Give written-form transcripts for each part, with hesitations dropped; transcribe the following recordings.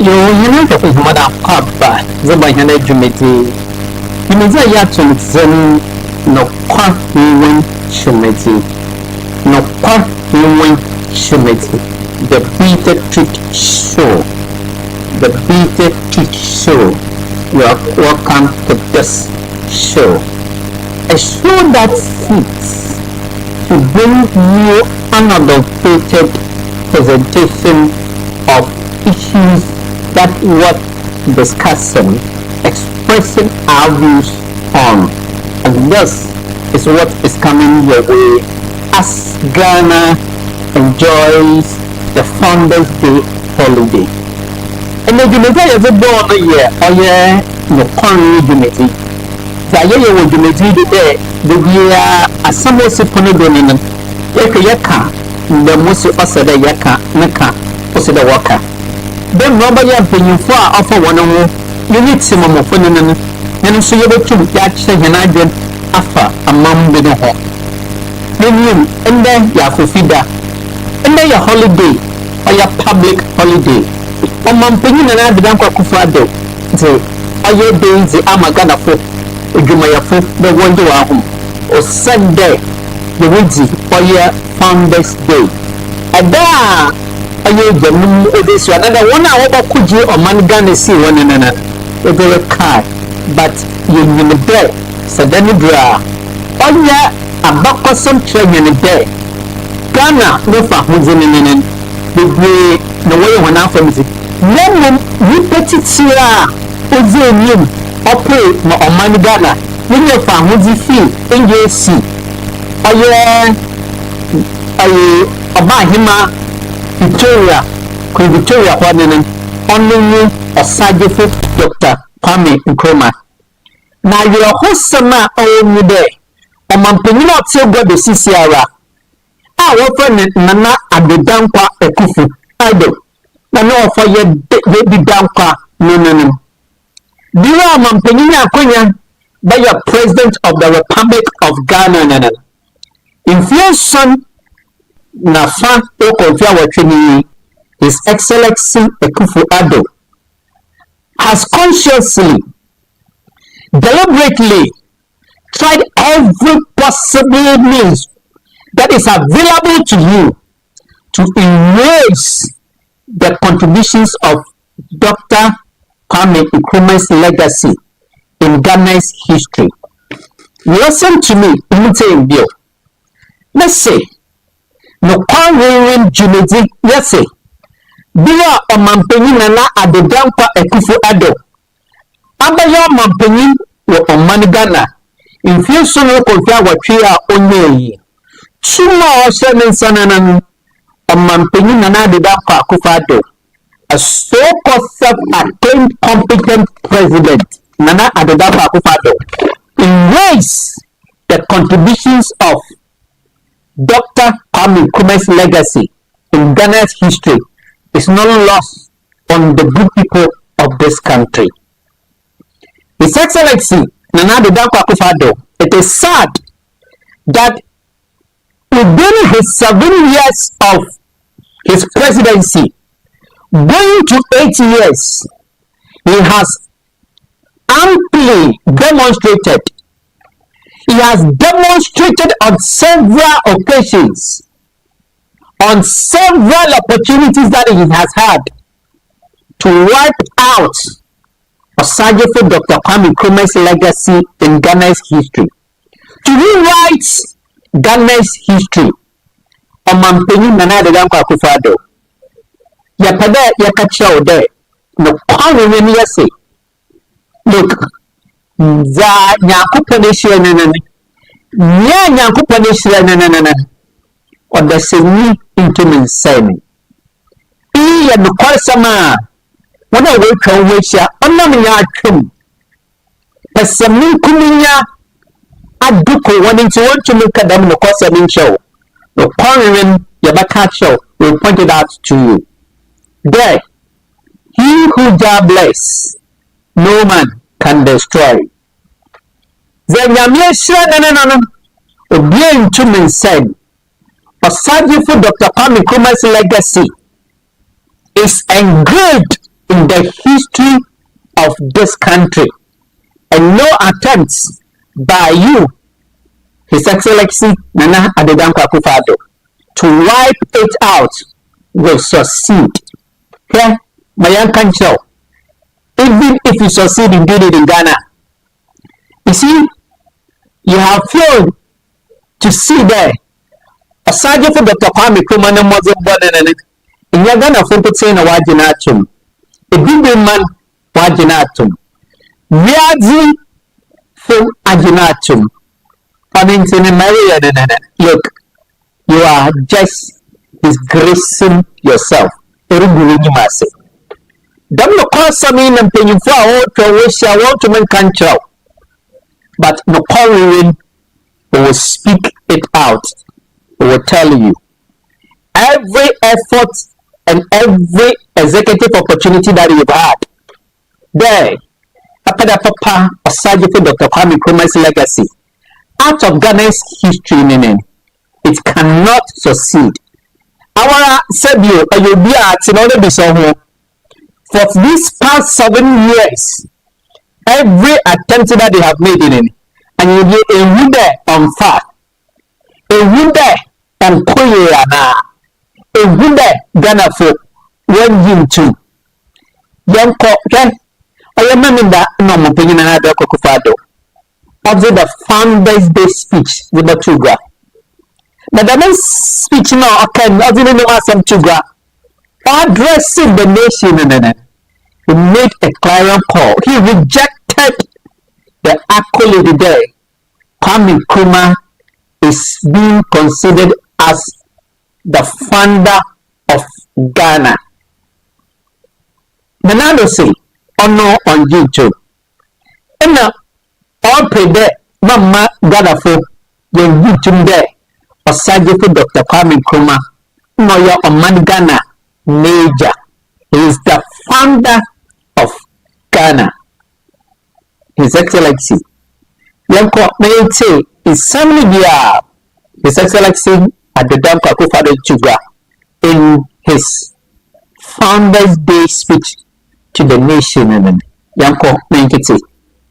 you know the mother papa, the Bahana Jumeti. You may say yet to Zen no quack win shumeti. No quack win shumeti. The beater trick show. The beater trick show. You are welcome to this show. A show that seeks to bring you unadulterated presentation of issues that what discussing, expressing our views on. And this is what is coming your way as Ghana enjoys the Founders Day holiday. And the Unity is a born year, or yeah, no current unity. The year will unity today, the year as some was upon a dominant. Yaka, the most of us at the Yaka, Naka, was the worker. Then nobody has been far off for one more. You need some more fun and so you're to catch and I did after a mum with a hawk. Then and then you have to feed that. And then your holiday or your public holiday. Or mum penny and I began Akufo-Addo'S. So, are you doing the Amagana for Jumaya for the one to our home? Or Sunday, the Woodsy or your Founders Day. And there. Aye jamu this one another one hour could you or man Ghana see one another a very car but you need there suddenly draw oh yeah a back of some train in there Ghana no for who's in the way one out from it no repeat it here who's in you operate or man Ghana when you found who's the fee in your sea oh yeah about him Victoria, Queen Victoria, only a scientific Dr. Kwame Nkrumah. Now your host summer only day. A Mampenina till God the CCR. Our friend Nana at the Dampa Akufo-Addo'S. No for your baby Dampa, no. Dira Mampenina Quenya by your President of the Republic of Ghana. Inflation. Nafa Okonfia Watrini, His Excellency Akufo-Addo'S, has consciously, deliberately tried every possible means that is available to you to erase the contributions of Dr. Kwame Nkrumah's legacy in Ghana's history. Listen to me, let's say, no current Junidi, yes, Bia or Mampenina at the Dampa Akufo-Addo'S. Abaya Mampenin were on Manigana. In few soon local Watria only. Two more seven sananan on Mampenina at the Dampa Akufo-Addo'S. A so-called self-acclaimed competent president, Nana at the Dampa Akufo-Addo'S, erase the contributions of Dr. Kwame Nkrumah's legacy in Ghana's history is not lost on the good people of this country. His Excellency Nana Akufo-Addo'S, it is sad that within his 7 years of his presidency, going to 8 years, he has amply demonstrated. He has demonstrated on several occasions, on several opportunities that he has had to wipe out Osagyefo Dr. Kwame Nkrumah's legacy in Ghana's history, to rewrite Ghana's history. Mampenyin Nana Akufo-Addo'S. Yapada Yakacha Ode, no Kwame when you say, look. Za Nyankopɔn nana nya Nyankopɔn nana ɔda sɛni ntumi nsɛn iyi yɛ nokɔresɛm a wɔn a wɔatwa wɔn ahyia ɔnam nya atwam pɛsɛm nkuminya aduko wɔn nti wɔntumi kadam nokɔresɛm nkyɛw nokɔrewem yɛbɛka kyɛw we pointed out to you there he who Jah bless no man can destroy. Zenyamye shira obien to me said, Osagyefo Dr. Kwame Nkrumah's legacy is engraved in the history of this country, and no attempts by you, His Excellency Nana Addo Akufo-Addo, to wipe it out will succeed. Okay? My young country, even if you succeed in doing it in Ghana, you see, you have failed to see there. Aside from Dr. Kwame Nkrumah no more than in your Ghana for saying a wajinatum, a big man wajinatum, Viazi from Ajinatum. I mean, look, you are just disgracing yourself. Don't cause some in and paying for all to wish I want to make control. But no calling will speak it out. Will tell you every effort and every executive opportunity that you've had there. Papa aside for Dr. Kwame Nkrumah's legacy out of Ghana's history, it cannot succeed. Our Sebio Ayobia in order to be for these past 7 years, every attempt that they have made in it, and you get a winner on fire, a winner on Koyana, a winner Ghana for 1 year too. Young cock, I remember that no more opinion I had Akufo-Addo. Observe the Founders' Day speech with the Tuga. But the speech now, okay, not even know some Tuga. Addressing the nation, he made a clarion call. He rejected the accolade there. Kwame Nkrumah is being considered as the founder of Ghana. Nanado say, ono on YouTube. And now, all pay there, Mama Ghana for your YouTube there. Aside for Dr. Kwame Nkrumah, no, you're on Ghana. Major. He is the founder of Ghana. His Excellency. Yanko may say is somebody His Excellency Addo Akufo-Addo in his Founders' Day speech to the nation. Yanko may say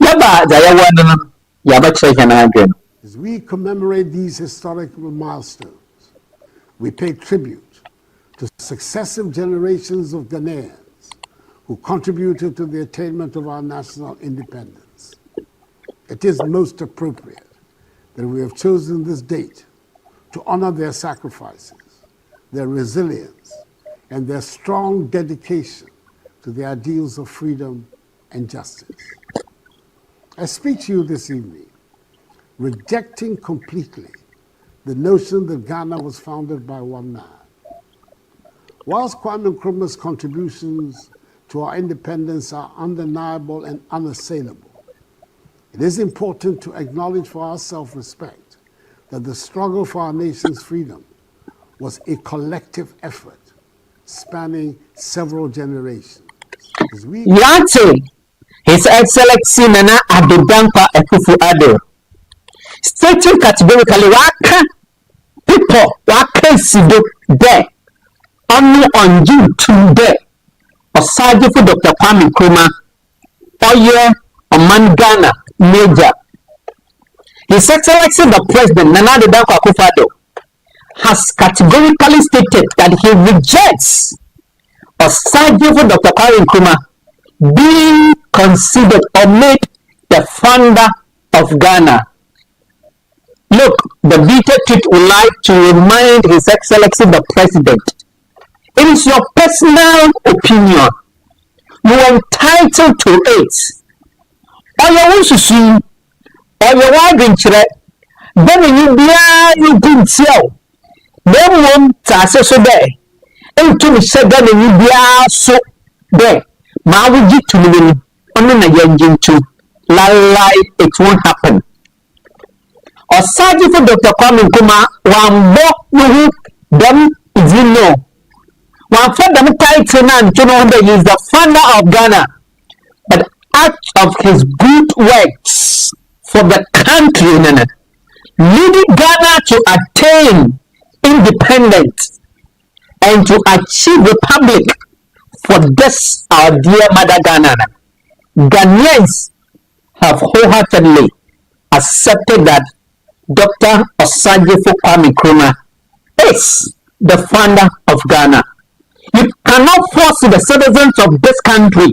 Yaba Zayawan Yaba. As we commemorate these historical milestones, we pay tribute to successive generations of Ghanaians who contributed to the attainment of our national independence. It is most appropriate that we have chosen this date to honor their sacrifices, their resilience, and their strong dedication to the ideals of freedom and justice. I speak to you this evening, rejecting completely the notion that Ghana was founded by one man. Whilst Kwame Nkrumah's contributions to our independence are undeniable and unassailable, it is important to acknowledge for our self-respect that the struggle for our nation's freedom was a collective effort spanning several generations. Yate, His Excellency Nana Addo Akufo-Addo, stating categorically, waka people, waka sido there. Only on June 2 day, aside for Dr. Kwame Nkrumah, Oye Oman Ghana Major. His Excellency the President Nana Addo Akufo-Addo has categorically stated that he rejects aside for Dr. Kwame Nkrumah being considered or made the founder of Ghana. Look, the bitter truth would like to remind His Excellency the President. It is your personal opinion. You are entitled to it. Or you want to see, or you want to try. Then you be tell. Then one task so there. And to me said that you be so there. Ma would you to me on a young to lie it won't happen. Or Sergeant for Dr. Kwame Nkrumah, one more them is you know. One for them title man to know that he is the founder of Ghana, but out of his good works for the country, leading Ghana to attain independence and to achieve republic for this our dear mother Ghana. Ghanaians have wholeheartedly accepted that Dr. Osagyefo Kwame Nkrumah is the founder of Ghana. You cannot force the citizens of this country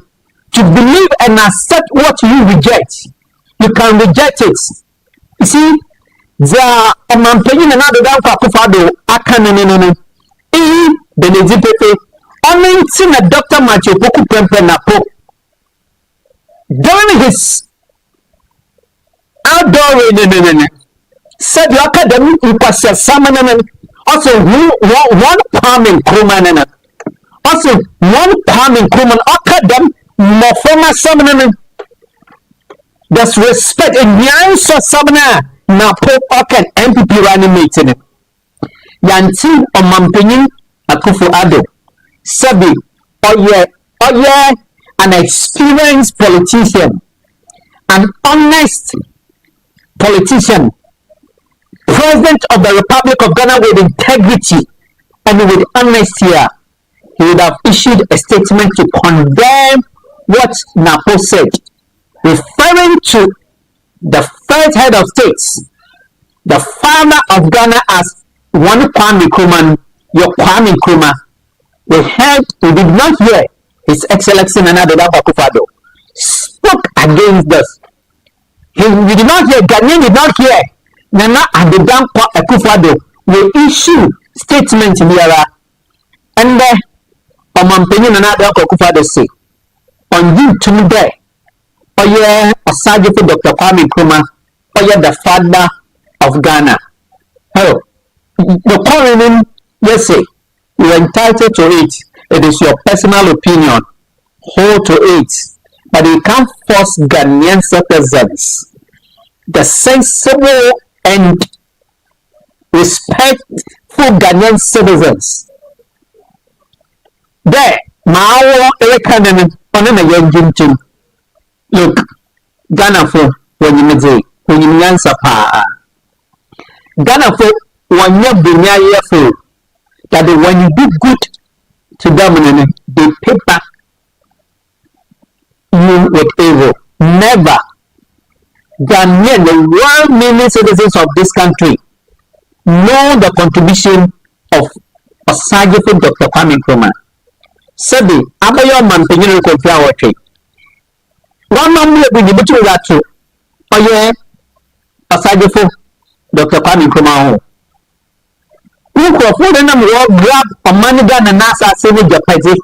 to believe and accept what you reject. You can reject it. You see, the Omanpenyin and other than Akufo-Addo'S akanenene Benedipepe only seen a Dr. Matthew Poku Pempenapo during his outdoor said the academy in Pasha Salmon also one Kwame Nkrumah also one Kwame Nkrumah academy more former Salmon. There's respect in the answer Salmon na Pope Oken MPP running meeting. Yanti Omanpenyin Akufo-Addo'S sabi oye an experienced politician, an honest politician, president of the Republic of Ghana with integrity and with honesty. He would have issued a statement to condemn what Napo said, referring to the first head of states, the father of Ghana, as one Kwame Nkrumah, your Kwame Nkrumah. We did not hear His Excellency Nana Akufo-Addo'S spoke against us. We did not hear, Ghanaian did not hear Nana Akufo-Addo'S will issue statement here. And Omanpenyin Nana Akufo-Addo'S say, on you today, Osagyefo Dr. Kwame Nkrumah, the father of Ghana. Oh, the current, yes, say, you are entitled to it. It is your personal opinion. Hold to it. But you can't force Ghanaian citizens, the sensible and respectful Ghanaian citizens. There, Mao Erekanen, on a young. Look, Ghana for when you answer pa. Ghana for when you bring your food. That when you do good to them, they pay back you with evil. Never. Ghanaian, the 1 million citizens of this country, know the contribution of Osagyefo Dr. Kwame Nkrumah. Sabi, abayo Omanpenyin Nkrumah watch. One number we need to that too. Oh yeah, Osagyefo Dr. Kwame Nkrumah. For them, we grab a manager and NASA civil Japazi.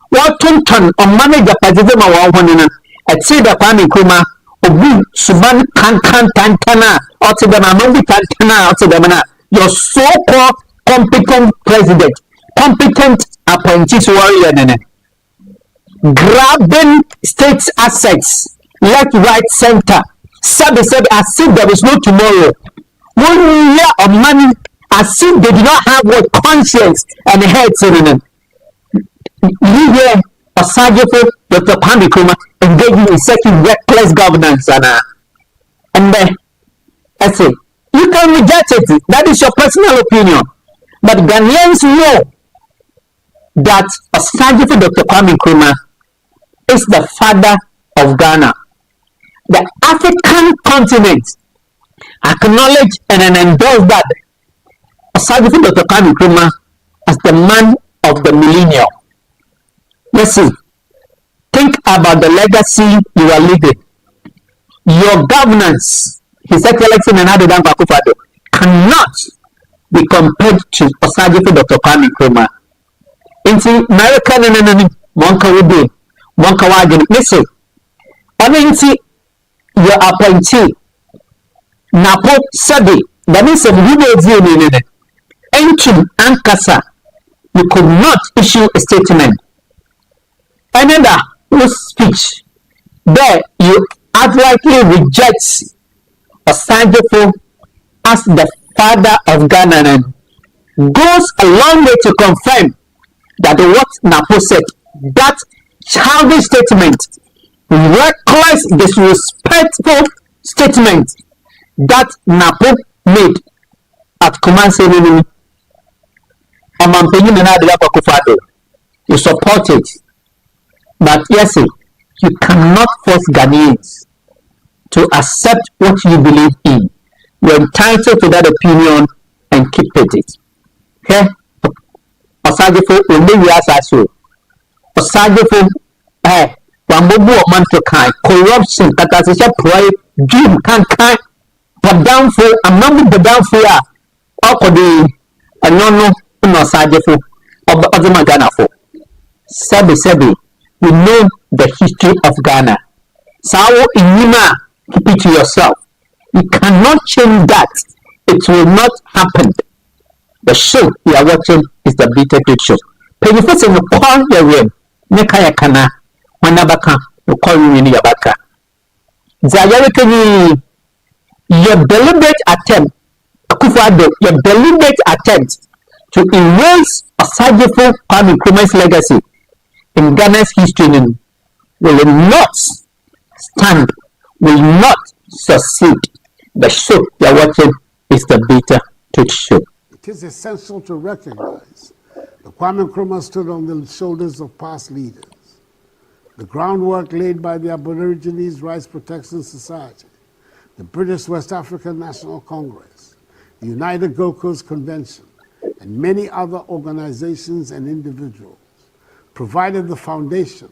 What ton on manager Pazima 100 at see the Kwame Nkrumah Obu Suban Kankan Tantana or to them among Tantana or to them. Your so-called competent president, competent apprentice warrior, grabbing states assets left, right, center. Sabi said, as if there is no tomorrow. 1 year of money. As if they do not have what conscience and heads in them. You hear Osagyefo Dr. Kwame Nkrumah engaging in such reckless governance and I say you can reject it. That is your personal opinion. But Ghanaians know that Osagyefo Dr. Kwame Nkrumah is the father of Ghana. The African continent acknowledge and endorse that Osagyefo Dr. Kwame Nkrumah as the man of the millennium. Listen, think about the legacy you are leaving. Your governance, His Excellency Nana Akufo-Addo'S, cannot be compared to Osagyefo Dr. Kwame Nkrumah. Into American Monka Wudi, Monka Wagon. Listen, only your appointee, Napo Sabi, that means of you Enchum Ankasa, you could not issue a statement. Another whose speech there you outrightly reject Osagyefo as the father of Ghana goes a long way to confirm that what Napo said, that childish statement, reckless, disrespectful statement that Napo made at Omanpenyin Akufo-Addo'S, you support it. But yes, you cannot force Ghanaians to accept what you believe in. You're entitled to that opinion and keep it. Okay? Osagefo only we ask you. Osagefo Wambobu man to kind corruption that as a pride dream can kind but down for a number the down for ya the no Osagefo of other Ghana for Sebi we know the history of Ghana. Sao Inima, keep it to yourself. You cannot change that. It will not happen. The show you are watching is the Bitter Truth Show. Pay you first in the call your room. Nekaya kana. Wanabaka. You call you in your baka. Zayarikani. Your deliberate attempt. Akufo-Addo, your deliberate attempt to erase Osagefo Kwame Nkrumah's legacy in Ghana's history will not stand, will not succeed. The show you are watching is the Bitter Truth Show. It is essential to recognize that Kwame Nkrumah stood on the shoulders of past leaders. The groundwork laid by the Aborigines Rights Protection Society, the British West African National Congress, the United Gold Coast Convention, and many other organizations and individuals provided the foundation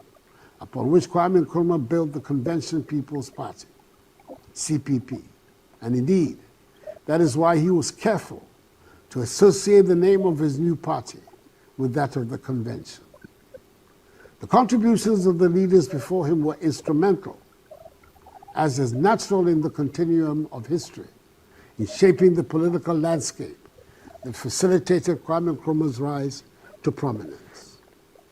upon which Kwame Nkrumah built the Convention People's Party, CPP. And indeed, that is why he was careful to associate the name of his new party with that of the convention. The contributions of the leaders before him were instrumental, as is natural in the continuum of history, in shaping the political landscape that facilitated Kwame Nkrumah's rise to prominence.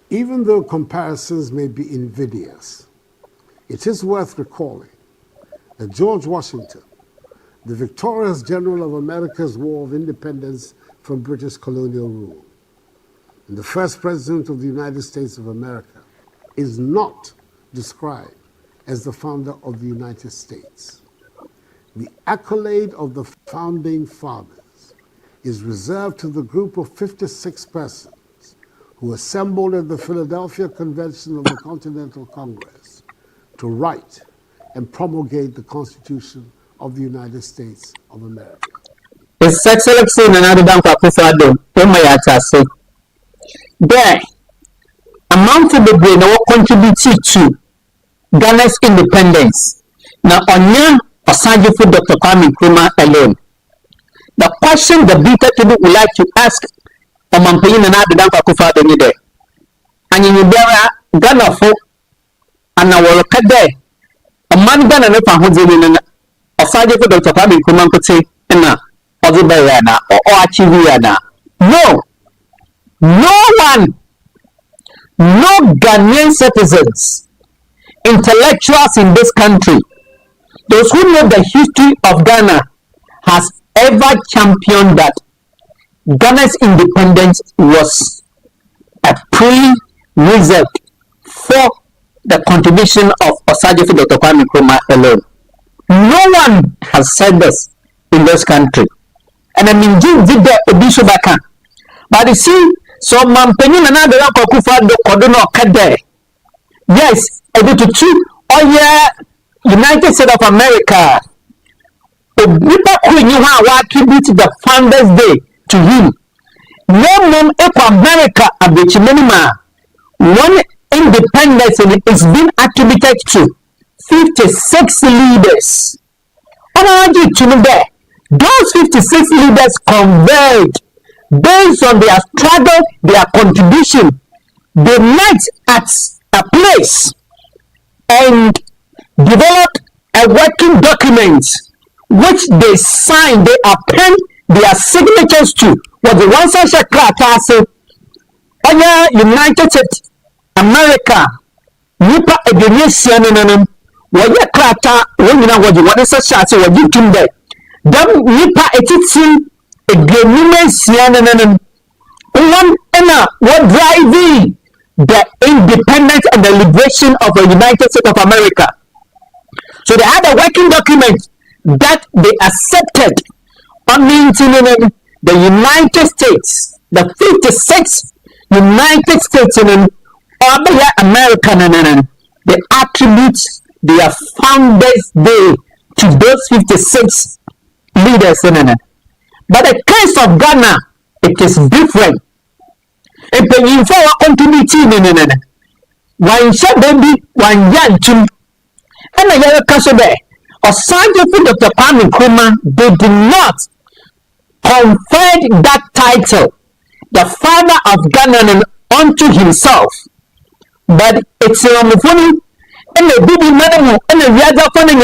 Even though comparisons may be invidious, it is worth recalling that George Washington, the victorious general of America's War of Independence from British colonial rule, and the first president of the United States of America, is not described as the founder of the United States. The accolade of the founding fathers is reserved to the group of 56 persons who assembled at the Philadelphia Convention of the Continental Congress to write and promulgate the Constitution of the United States of America. His Excellency Nana Akufo-Addo, there, amount of the brain will contribute to Ghana's independence. Now, on Osagefo Dr. Kwame Nkrumah alone. The question the Bitter Truth would like to ask Omanpenyin Nana Akufo-Addo ni de. Anyinibera Ghana folk and our kade. Oman Ghana ne fa hodini na Osagefo Dr. Kwame Nkrumah nkote na odibere na or achieve na. No. No one, no Ghanaian citizens, intellectuals in this country, those who know the history of Ghana, has ever championed that Ghana's independence was a pre-result for the contribution of Osagefo Dr. Kwame Nkrumah alone. No one has said this in this country. And I mean, did the Obishobaka. But you see, so Mampenyin and other Akufo-Addo Kodono Kade. Yes, I do to two. Oh yeah, United States of America. People who knew how to attribute the Founders Day to him. No mom equal America abichi minima. One independence is being attributed to 56 leaders. And I want you to know that those 56 leaders converged based on their struggle, their contribution. They met at a place and developed a working document which they signed, they append their signatures to. Was the one such a class United States America Nipa Indonesia wọ́n krata wọ́n nyina wọ́n wọ́n such as wọ́n yi tum there. Them Nipa etiti egrenumensia one what driving the independence and the liberation of the United States of America. So they had a working document that they accepted on the United States, the 56 United States American, they attribute their founders' day to those 56 leaders. But the case of Ghana, it is different. A penny for continuity, one shot baby, one young chum, and a yellow castle there. Or scientific Dr. Kwame Nkrumah, they did not conferred that title, the father of Ghana, unto himself. But it's on the phone, and the baby man, and the other phone,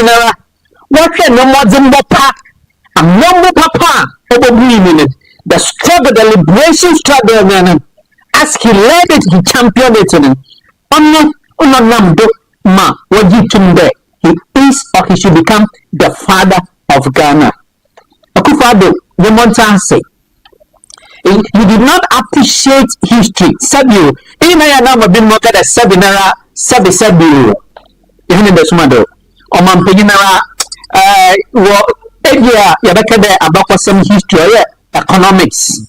what can no more than papa, and no more papa, over women. The struggle, the liberation struggle, as he led it, he championed it. Onamdo ma wajitumbe. He is or he should become the father of Ghana. Akufo-Addo, the Montan say, he did not appreciate history. Sabu, even I am not been mocked at Sabu. Even the Sumado, or Mampinara, Yabaka about some history, economics.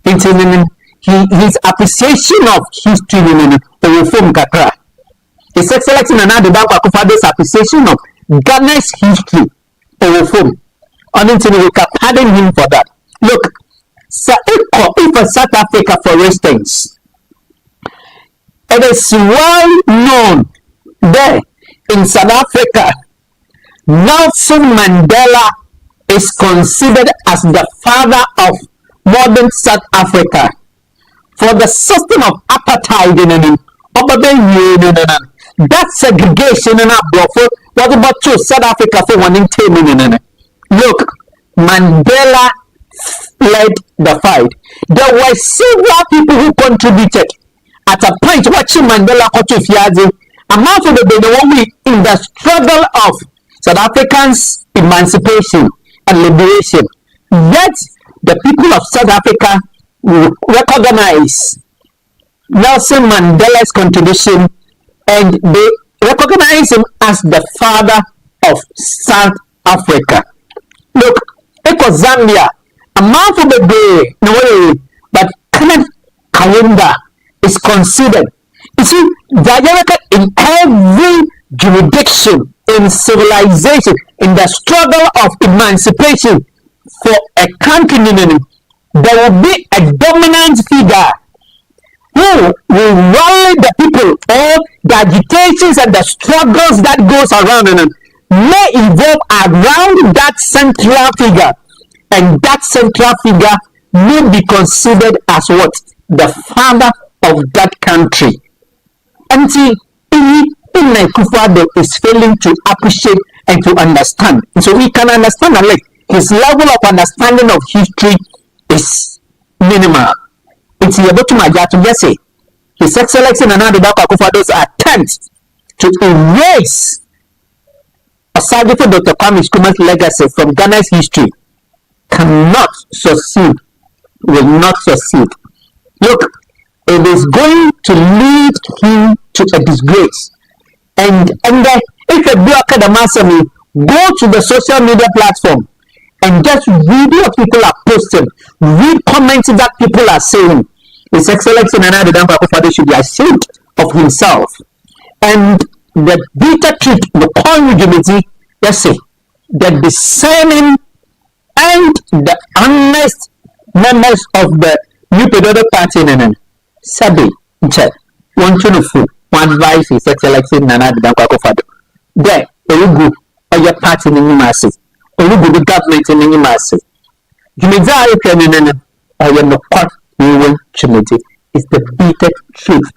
His appreciation of history will form Kakra. His Excellency Nana Akufo-Addo's appreciation of Ghana's history will form. Until we can pardon him for that. Look, if for South Africa, for instance, it is well known there in South Africa, Nelson Mandela is considered as the father of modern South Africa. For the system of apartheid that segregation in our what about to South Africa for one in 10 minutes? Look, Mandela led the fight. There were several people who contributed. At a point, watching Mandela amount of the in the struggle of South Africans' emancipation and liberation. Yet, the people of South Africa recognize Nelson Mandela's contribution and they recognize him as the father of South Africa. Look, Zambia, a month of the day, no way, but Kenneth Kaunda is considered. You see, in every jurisdiction, in civilization, in the struggle of emancipation for a country, there will be a dominant figure who will rally the people, or the agitations and the struggles that goes around may evolve around that central figure, and that central figure may be considered as what? The father of that country. And see, Akufo-Addo is failing to appreciate and to understand. And so we can understand that his level of understanding of history is minimal. It's able to just say His Excellency Nana Akufo-Addo's attempt to erase Dr. Kwame Nkrumah's legacy from Ghana's history cannot succeed, will not succeed. Look, it is going to lead him to a disgrace. And then if a block academy go to the social media platform and just read what people are posting, read comments that people are saying, His Excellency Nana Akufo-Addo should be ashamed of himself. And the bitter truth, the conjugacy, the discerning and the honest members of the New Patriotic Party, Sabi, one advice His Excellency Nana Akufo-Addo. There, Olugu, or your party in the masses, Olugu, the government in the masses. Jumizari Kenenen, or your no court, you will Chimiti, is the bitter truth.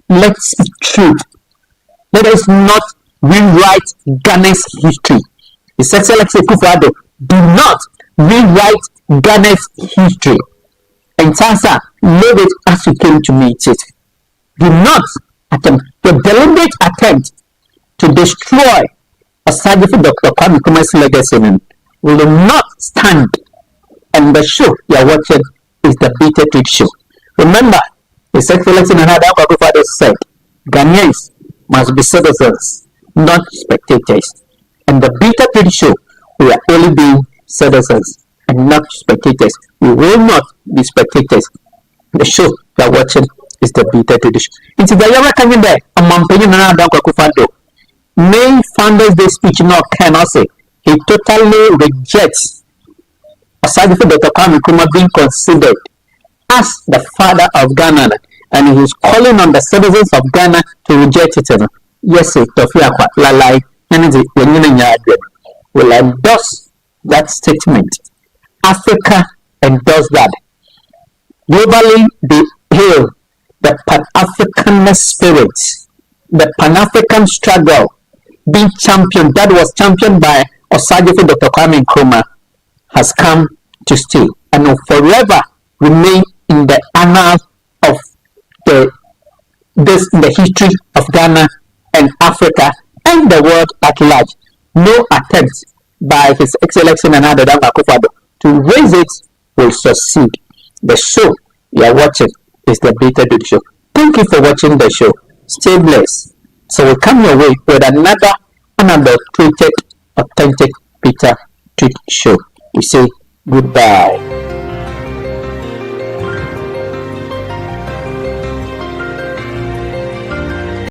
Let's speak truth. Let us not rewrite Ghana's history. His Excellency Akufo-Addo, do not rewrite Ghana's history. And Sasa, leave it as you came to meet it. Do not attempt, the deliberate attempt to destroy a scientific Dr. Kwame Nkrumah's legacy will not stand. And the show you are watching is the Bitter Truth Show. Remember, His Excellency Nana Akufo-Addo said, Ghanaians must be citizens, not spectators. And the Bitter Truth Show, we are only being citizens and not spectators. We will not be spectators. The show you are watching is the bitter tradition. It's the Yama coming there, a Mampenyan and Akufo-Addo. Main Founders Day speech no cannot say he totally rejects aside from Dr. Kwame Nkrumah being considered as the father of Ghana, and he is calling on the citizens of Ghana to reject it. Yes, Tofiakwa Lalai and will endorse that statement. Africa endorsed that. Globally, they hail the Pan-Africanist spirit, the Pan-African struggle being championed, that was championed by Osajifo Dr. Kwame Nkrumah, has come to stay and will forever remain in the annals of the history of Ghana and Africa and the world at large. No attempt by His Excellency Nana Akufo-Addo to raise it will succeed. The show you are watching is the Beta Duty Show. Thank you for watching the show. Stay blessed. So we'll come your way with another unadulterated, authentic Beta Duty Show. We say goodbye.